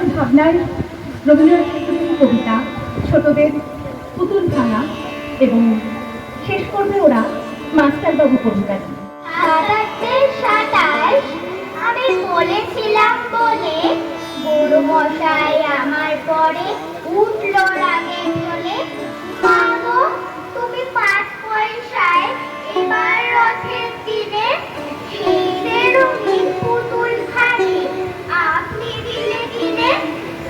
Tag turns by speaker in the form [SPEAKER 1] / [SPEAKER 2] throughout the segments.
[SPEAKER 1] মধুর ভাবনায় রবীন্দ্রনাথ ঠাকুরের কবিতা, ছোটদের পুতুল ভাঙা এবং শেষ করবে ওরা মাস্টারবাবু কবিতাটি।
[SPEAKER 2] 27 আমি বলেছিলাম বলে বড় মশাই আমার পরে উঠল রাগে চলে। মা গো, তুমি 5 পয়সায় এবার রথের দিনে সেই রঙিন পুতুল খানি আপনি দিলে কিনে।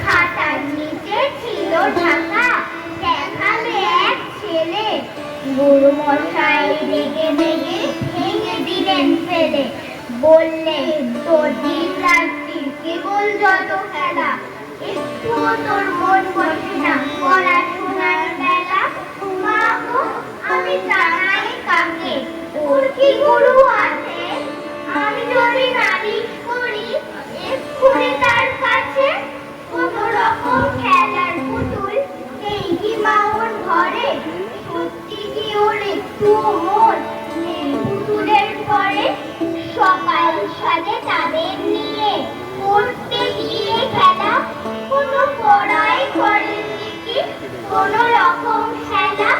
[SPEAKER 2] খাতার নিচে ছিল ঢাকা, দেখালে এক ছেলে। বড় মশাই রেগে মেগে ভেঙে দিলেন ফেলে। বললেন, তোর দিন রাত্রি কেবল যত খেলা, একটুও তোর মন বসে না পড়াশোনার বেলা। মা গো, আমি জানাই কাকে, তোর কি গুরু আছে? আমি যদি নালিশ করি এক্ষুনি তার কাছে। কোন রকম খেলার পুতুল নেই কি মা ওর ঘরে? সত্যি কি ওর একটু মন নেই পুতুলের পরে? সকাল সাজে তাদের নিয়ে করতে গিয়ে খেলা, কোনো পড়াই করেননি কি কোন রকম খেলা?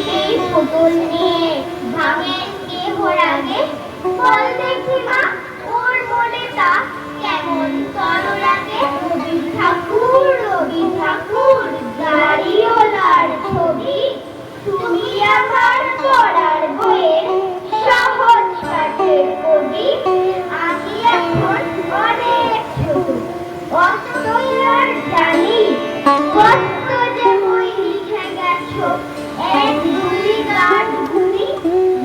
[SPEAKER 2] সেই পুতুল নিয়ে ভাঙেন কেহ রাগে। বল দেখি মা, ওর মনে তা কেমন তর লাগে? রবি ঠাকুর, রবি ঠাকুর, গাড়িওয়ালার ছবি তুমি আমার পড়ার বইয়ের সহজ পাঠের কবি। আমি এখন অনেক ছোট, অতই আর জানি কত যে বই লিখে গেছো। 1 2 গান গুনি,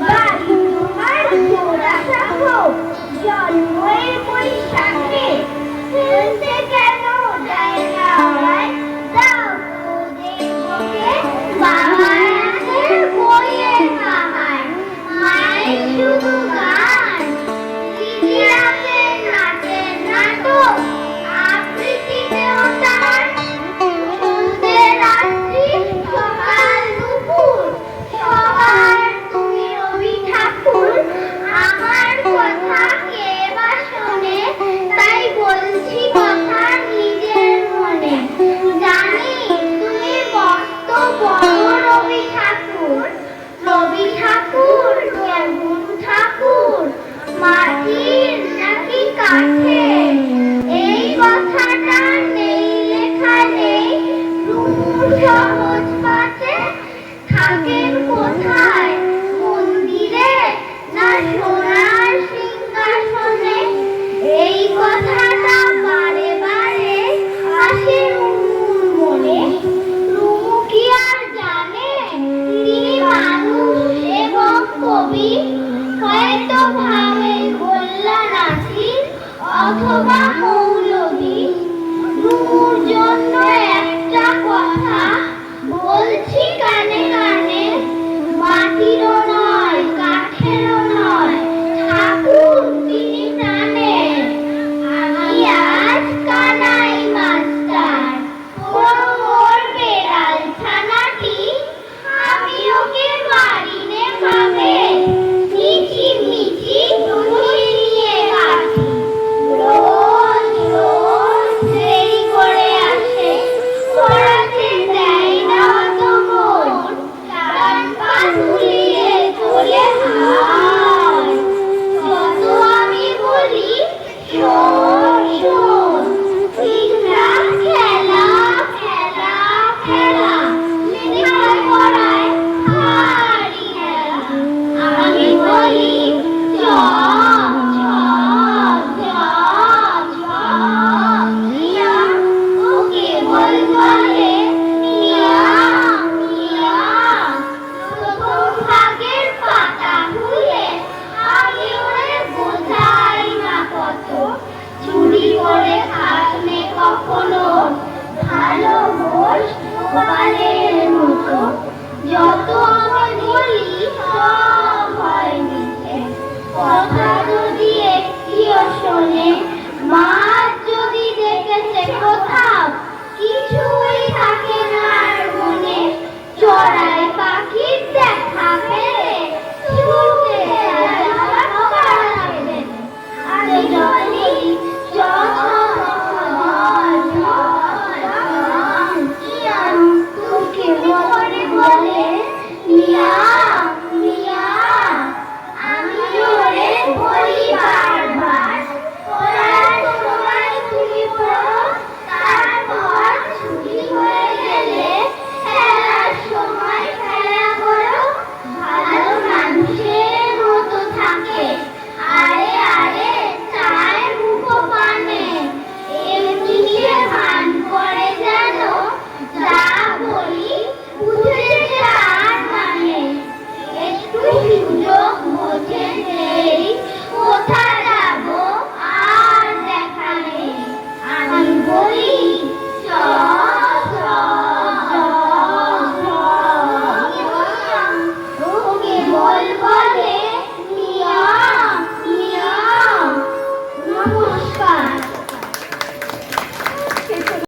[SPEAKER 2] বাড়ি তোমার জোড়াসাঁকো, জন্মের বৈশাখে ফেলতে কেন যায় না আমায়? দাও তোদের বকে বাবার হাতের বইয়ের কামাই। মায়ের শুধু গান, দিদিরাতে নাচের নাটক, আবৃত্তিতেও তার সন্ধে রাত্রি সকাল দুপুর। সবার তুমি রবি ঠাকুর, আমার কথা কে বা শোনে? তাই বলছি কথা নিজের মনে। জানি তুমি মস্ত বড় রবি ঠাকুর। রবি ঠাকুর কেমন ঠাকুর, মাটির নাকি কাঠের? এই কথাটা নেই লেখা নেই রুমুর সহজ পাঠে। থাকেন কোথায়, মন্দিরে না সোনার সিংহাসনে? এই কথাটা বারে বারে আসে রুমুর মনে। রুমু কি আর জানে তিনি মানুষ এবং কবি? হয়তো ভাবেন গোল্লা নাসির অথবা মৌলভী। রুমুর জন্য একটা কথা বলছি কানে